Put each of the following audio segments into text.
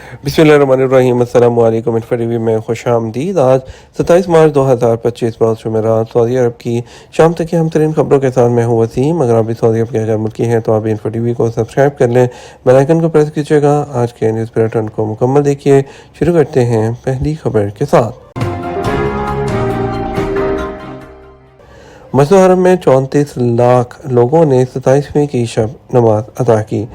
बिस्मिल्लाहिर्रहमानिर्रहीम। अस्सलामु अलैकुम। टीवी में खुश आमदीद। आज 27 मार्च 2025 रोज़ जुमेरात सऊदी अरब की शाम तक की हम तरीन खबरों के साथ मैं हूँ वसीम। अगर आप भी सऊदी अरब के गैर मुल्की हैं तो आप इन्फो टीवी को सब्सक्राइब कर लें, बेल आइकन को प्रेस कीजिएगा। आज के न्यूज़ बुलेटिन को मुकम्मल देखिए। शुरू करते हैं पहली खबर के साथ। मस्जिद हरम में 34 लाख लोगों ने 27वीं की शब नमाज अदा की।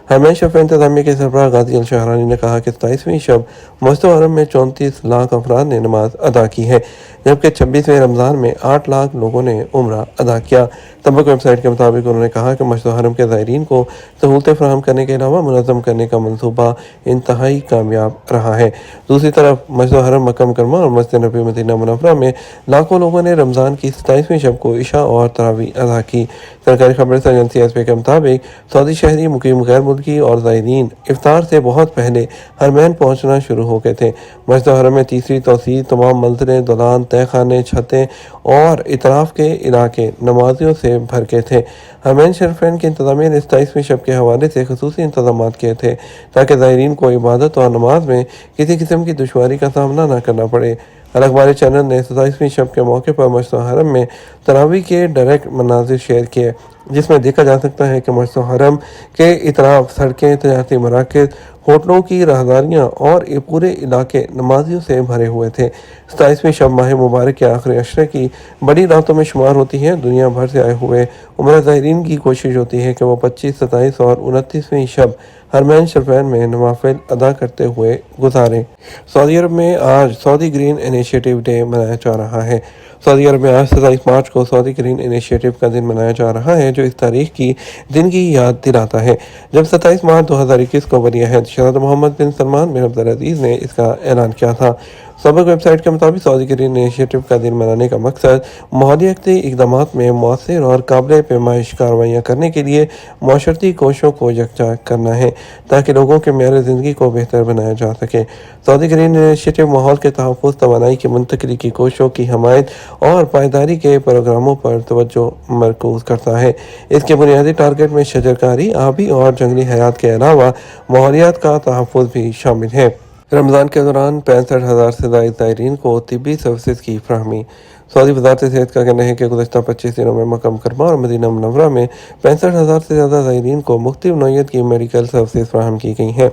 हरमैन शरीफ इंतजामिया के सरबराह गाजी अल शहरानी ने कहा कि 27वीं शब मस्जिद हरम में 34 लाख अफराद ने नमाज अदा की है, जबकि 26वें रमज़ान में 8 लाख लोगों ने उम्रा अदा किया। तबक वेबसाइट के मुताबिक उन्होंने कहा कि मस्जिद हरम के ज़ायरीन को सहूलतें फराहम करने के अलावा मुनज़्ज़म करने का मनसूबा इंतहाई कामयाब रहा है। दूसरी तरफ मस्जिद हरम मक्का मुकर्रमा और मस्जिद नबी मदीना मुनव्वरा में लाखों लोगों ने रमज़ान की 27वीं शब को इशा और तरावी अदा की। सरकारी खबर एजेंसी एसपी के मुताबिक सऊदी शहरी, मुकीम गैर मुल्की और ज़ायरीन इफ्तार से बहुत पहले हरमैन पहुँचना शुरू हो गए थे। मस्जिद हरम में तीसरी तोसी, तमाम मंजिलें, दलान, तहखाने, छतें और इतराफ़ के इलाके नमाजियों से भर के थे। हरमैन शरीफैन की इंतज़ामिया ने 27वीं शब के हवाले से ख़ुसूसी इंतज़ाम किए थे ताकि ज़ायरीन को इबादत और नमाज में किसी किस्म की दुश्वारी का सामना न करना पड़े। अल अखबार चैनल ने 27वीं शब के मौके पर मस्जिद हरम में तरावी के डायरेक्ट मनाजिर शेयर किए, जिसमें देखा जा सकता है कि मस्जिद हरम के इतराफ सड़कें, तजारती मराकज़, होटलों की राहदारियाँ और ये पूरे इलाके नमाजियों से भरे हुए थे। 27वीं शब माह मुबारक के आखिरी अशरे की बड़ी रातों में शुमार होती है। दुनिया भर से आए हुए उम्रा ज़ायरीन की कोशिश होती है कि वो 25, 27 और 29वीं शब हरमैन शरीफैन में नवाफिल अदा करते हुए गुजारें। सऊदी अरब में आज सऊदी ग्रीन इनिशिएटिव डे मनाया जा रहा है। सऊदी अरब में आज 27 मार्च को सऊदी ग्रीन इनिशिएटिव का दिन मनाया जा रहा है, जो इस तारीख की दिन की याद दिलाता है जब 27 मार्च 2021 को वली-अहद शहज़ादा मोहम्मद बिन सलमान बिन अब्दुल अज़ीज़ ने इसका ऐलान किया था। सबक वेबसाइट के मुताबिक सऊदी ग्रीन इनिशिएटिव का दिन मनाने का मकसद माहौलियाती इक़दामात में मौसर और काबिल पैमाइश कार्रवाइयाँ करने के लिए माशरती कोशिशों को यकजा करना है ताकि लोगों के मेयार ज़िंदगी को बेहतर बनाया जा सके। सऊदी ग्रीन इनिशिएटिव माहौल के तहफ़्फ़ुज़, तवानाई की मुंतकिली की कोशिशों की हमायत और पायदारी के प्रोग्रामों पर तवज्जो मरकूज़ करता है। इसके बुनियादी टारगेट में शजरकारी, आबी और जंगली हयात के अलावा माहौलियात का तहफ़्फ़ुज़ भी शामिल है। रमज़ान के दौरान 65,000 से ज़ायद ज़ायरीन को तिब्बी सर्विसेज की फराहमी। सऊदी वज़ारत सेहत का कहना है कि गुज़श्ता 25 दिनों में मक्का मुकर्रमा और मदीना मुनव्वरा में 65,000 से ज़्यादा ज़ायरीन को मुख्तलिफ नौइयत की मेडिकल सर्विसेज फराहम की गई हैं।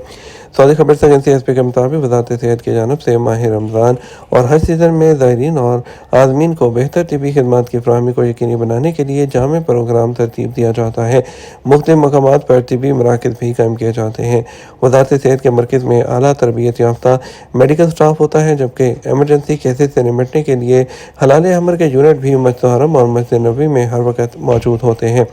सऊदी खबर एजेंसी एसपी के मुताबिक वज़ारत सेहत की जानिब से माह रमज़ान और हज सीज़न में ज़ायरीन और आज़मीन को बेहतर तिब्बी खिदमात की फराहमी को यकीनी बनाने के लिए जामे प्रोग्राम तरतीब दिया जाता है। मुख्तलिफ मकामात पर तिब्बी मराकज़ भी कायम किए जाते हैं। वज़ारत सेहत के मरकज़ में आला तरबियत याफ्ता मेडिकल स्टाफ होता है, जबकि एमरजेंसी केसेस से निपटने के लिए हलाल हमर के यूनिट भी मस्जिद हरम और मस्जिद नबी में हर वक्त मौजूद होते हैं।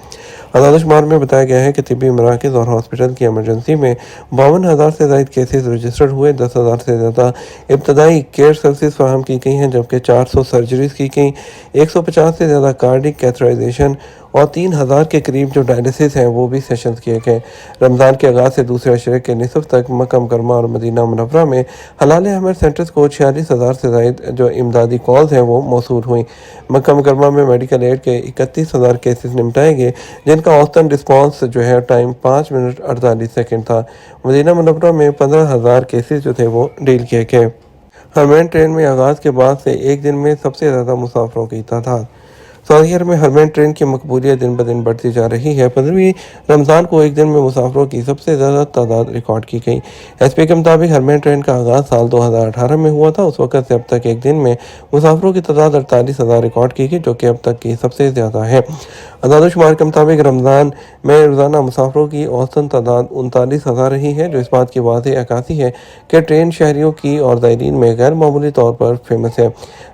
आज़ाद शुमार में बताया गया है कि तिब्बी मराकज़ और हॉस्पिटल की एमरजेंसी में 52,000 से ज़ायद केसेस रजिस्टर्ड हुए, 10,000 से ज़्यादा इब्तदाई केयर सर्विसेज फराहम की गई हैं, जबकि 400 सर्जरीज की गई, 150 से ज़्यादा कार्डिक कैथराइजेशन और 3,000 के करीब जो डायलिसिस हैं वो भी सेशन किए गए। रमज़ान के आगाज़ से दूसरे अशरे के निसफ तक मक्का मुकर्रमा और मदीना मुनव्वरा में हलाल अहमद सेंटर्स को 46,000 से ज़ायद जो इमदादी कॉल्स हैं वो मौसूल हुई। मक्का मुकर्रमा में मेडिकल एड के 31,000 केसेस निपटाए गए, जिनका औसतन रिस्पॉन्स जो है टाइम 5 मिनट 48 सेकेंड था। मदीना मुनव्वरा में 15,000 केसेस जो थे वो डील किए गए। हरमैन ट्रेन में आगाज़ के बाद से एक दिन में सबसे ज़्यादा मुसाफिरों की तादाद। सऊदी अरब में हरमैन ट्रेन की मकबूलियत दिन ब दिन बढ़ती जा रही है। 15वीं रमज़ान को एक दिन में मुसाफिरों की सबसे ज़्यादा तादाद रिकॉर्ड की गई। एसपी के मुताबिक हरमैन ट्रेन का आगाज़ साल 2018 में हुआ था। उस वक़्त से अब तक एक दिन में मुसाफिरों की तादाद 48,000 रिकॉर्ड की गई, जो कि अब तक की सबसे ज़्यादा है। आज़ाद शुमार के मुताबिक रमज़ान में रोज़ाना मुसाफिरों की औसतन तादाद 39,000 रही है, जो इस बात की वाज़ेह अक्कासी है कि ट्रेन शहरियों की और ज़ायरीन में गैर मामूली तौर पर फेमस है।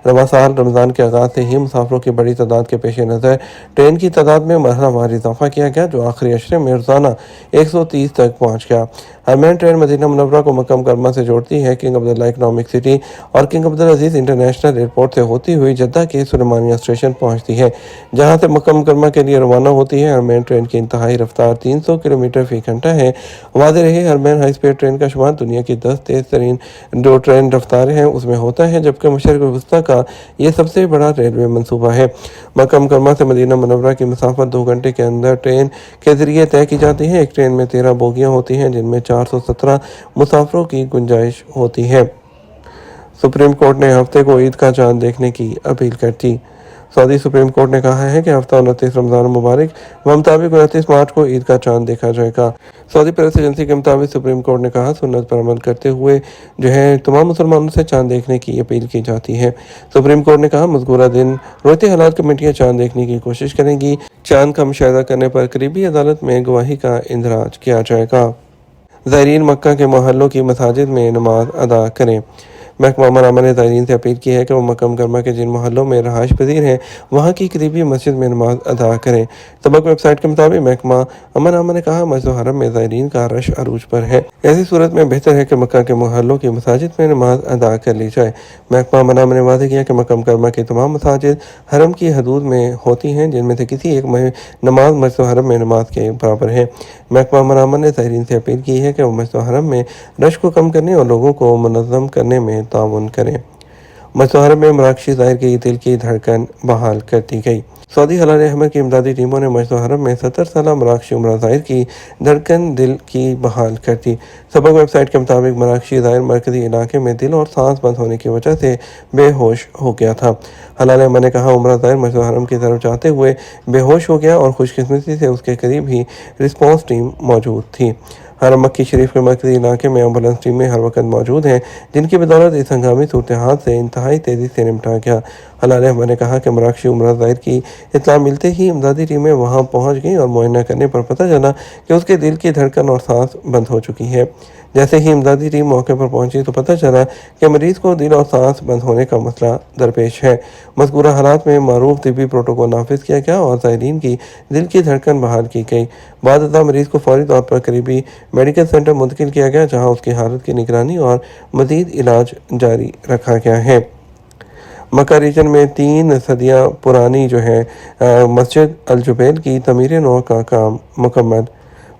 रवा साल रमज़ान के आगाज़ से ही मुसाफिरों की बड़ी तादाद के पेश नज़र ट्रेन की तादाद में मरहलावार इजाफा किया गया, जो आखिरी अशरे में रोज़ाना 130 तक पहुँच गया। हरमैन ट्रेन मदीना मुनव्वरा को मक्का मुकर्रमा से जोड़ती है। किंग अब्दुल्ला इकनॉमिक सिटी और किंग अब्दुल अज़ीज़ इंटरनेशनल एयरपोर्ट से होती हुई जद्दा के सुलेमानिया स्टेशन पहुँचती है, जहाँ से मक्का मुकर्रमा के लिए रवाना होती है। हरमैन ट्रेन की इंतहाई रफ्तार 300 किलोमीटर फी घंटा है। वाज़ेह रहे हरमैन हाई स्पीड ट्रेन का शुमार दुनिया की 10 तेज़ तरीन जो ट्रेन रफ्तारें हैं उसमें होता है, जबकि मशरिक़ वस्ता का ये सबसे बड़ा रेलवे मनसूबा है। मक्का मुकर्रमा से मदीना मुनव्वरा की मुसाफत 2 घंटे के अंदर ट्रेन के जरिए तय की जाती है। एक ट्रेन में 13 बोगियां होती हैं, जिनमें 417 मुसाफिरों की गुंजाइश होती है। सुप्रीम कोर्ट ने हफ्ते को ईद का चांद देखने की अपील कर दी। सऊदी सुप्रीम कोर्ट ने कहा है कि हफ्ता 29 रमजान मुबारक व मुताबिक 29 मार्च को ईद का चांद देखा जाएगा। सऊदी प्रेस एजेंसी के मुताबिक सुप्रीम कोर्ट ने कहा, सुन्नत पर अमल करते हुए तमाम मुसलमानों से चांद देखने की अपील की जाती है। सुप्रीम कोर्ट ने कहा, मज़कूरा दिन रोयते हालात कमेटियाँ चांद देखने की कोशिश करेंगी। चांद का मुशाहिदा करने पर करीबी अदालत में गवाही का इंदराज किया जाएगा। ज़ायरीन मक्का के मोहल्लों की मसाजिद में नमाज अदा करें। महकमा अमन ने ज़ायरीन से अपील की है कि वो मक्का मुकर्रमा के जिन मोहल्लों में रहायश पजीर हैं, वहाँ की करीबी मस्जिद में नमाज अदा करें। सबक वेबसाइट के मुताबिक महकमा अमन ने कहा, मस्जिद हरम में ज़ायरीन का रश अरूज पर है। ऐसी सूरत में बेहतर है कि मक्का के मोहल्लों की मसाजिद में नमाज अदा कर ली जाए। महकमा अमन ने वादे किया कि मक्का मुकर्रमा की तमाम मसाजिद हरम की हदूद में होती हैं, जिनमें से किसी एक में नमाज मस्जिद हरम में नमाज के बराबर है। महकमा अमन ने ज़ायरीन से अपील की है कि वो मस्जिद हरम में रश को कम करने और लोगों को मुनज़्ज़म करने में ताउन करें। मस्जिद हरम में मराकशी ज़ाहिर की दिल की धड़कन बहाल कर दी गई। सऊदी हलाल अहमद की इमदादी टीमों ने मस्जिद हरम में 70 साला मराकशी उमरा ज़ाहिर की धड़कन दिल की बहाल कर दी। सबक वेबसाइट के मुताबिक मराकशी ज़ाहिर मरकजी इलाके में दिल और सांस बंद होने की वजह से बेहोश हो गया था। हलाल अहमद ने कहा, उमरा ज़ाहिर मस्जिद हरम की तरफ जाते हुए बेहोश हो गया और खुशकिस्मती से उसके करीब ही रिस्पॉन्स टीम मौजूद थी। हरम मक्की शरीफ के मरकजी इलाके में एम्बुलेंस टीमें हर वक्त मौजूद हैं, जिनकी बदौलत इस हंगामी सूरत हाल से इंतहाई तेज़ी से निपटा गया। हलाल अहमद ने कहा कि मराकशी उमरा ज़ाहिर की इत्तला मिलते ही इमदादी टीमें वहां पहुंच गईं और मुआयना करने पर पता चला कि उसके दिल की धड़कन और सांस बंद हो चुकी है। जैसे ही इमदादी टीम मौके पर पहुंची तो पता चला कि मरीज को दिल और सांस बंद होने का मसला दरपेश है। मज़कूरा हालात में मारूफ तिब्बी प्रोटोकॉल नाफिज किया गया और ज़ायरीन की दिल की धड़कन बहाल की गई। बाद मरीज को फौरी तौर पर करीबी मेडिकल सेंटर मुंतकिल किया गया, जहाँ उसकी हालत की निगरानी और मज़ीद इलाज जारी रखा गया है। मक्का रीजन में 3 सदियाँ पुरानी मस्जिद अल जुबैल की तमीर नौ का काम मुकम्मल।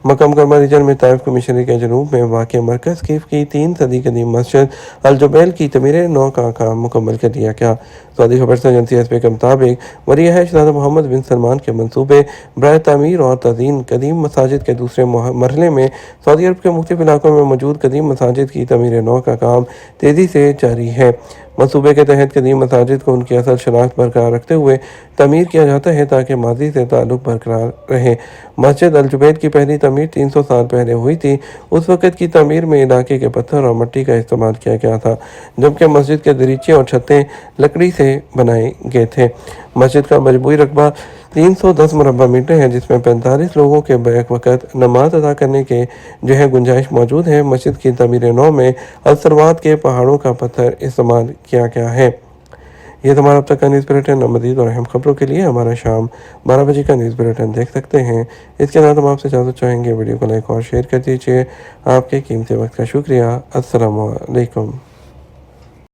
मक्का मुकर्रमा रीजन में ताइफ कमिश्नरी के जनूब में वाक़ मरकज़ कीफ की 3 सदी कदीम मस्जिद अल जुबैल की तमीर नौ का काम मुकम्मल कर दिया गया। सऊदी खबर एजेंसी एसपी के मुताबिक वली है शहज़ादा मोहम्मद बिन सलमान के मंसूबे बराए तामीर और तज़ीन कदीम मसाजिद के दूसरे मरहले में सऊदी अरब के मुख्तलिफ इलाकों में मौजूद कदीम मसाजिद की तमीर नौ का काम तेज़ी से जारी है। मंसूबे के तहत कदीम मसाजिद को उनकी असल शनाख्त बरकरार रखते हुए तमीर किया जाता है ताकि माजी से ताल्लुक़ बरकरार रहे। मस्जिद अल जुबैल की पहली तमीर 300 साल पहले हुई थी। उस वक़्त की तमीर में इलाके के पत्थर और मिट्टी का इस्तेमाल किया गया था, जबकि मस्जिद के दरीचे और छतें लकड़ी से बनाए गए थे। मस्जिद का मजमूई रकबा 310 मुरबा मीटर है, जिसमें 45 लोगों के बैक वक़्त नमाज अदा करने के गुंजाइश मौजूद है। मस्जिद की तमीर नौ में अलसरवात के पहाड़ों का पत्थर इस्तेमाल किया गया है। ये हमारा अब तक का न्यूज़ बुलेटिन। मज़ीद और अहम खबरों के लिए हमारा शाम 12 बजे का न्यूज़ बुलेटिन देख सकते हैं। इसके साथ हम आपसे इजाज़त चाहेंगे। वीडियो को लाइक और शेयर कर दीजिए। आपके कीमती वक्त का शुक्रिया। अस्सलामु अलैकुम।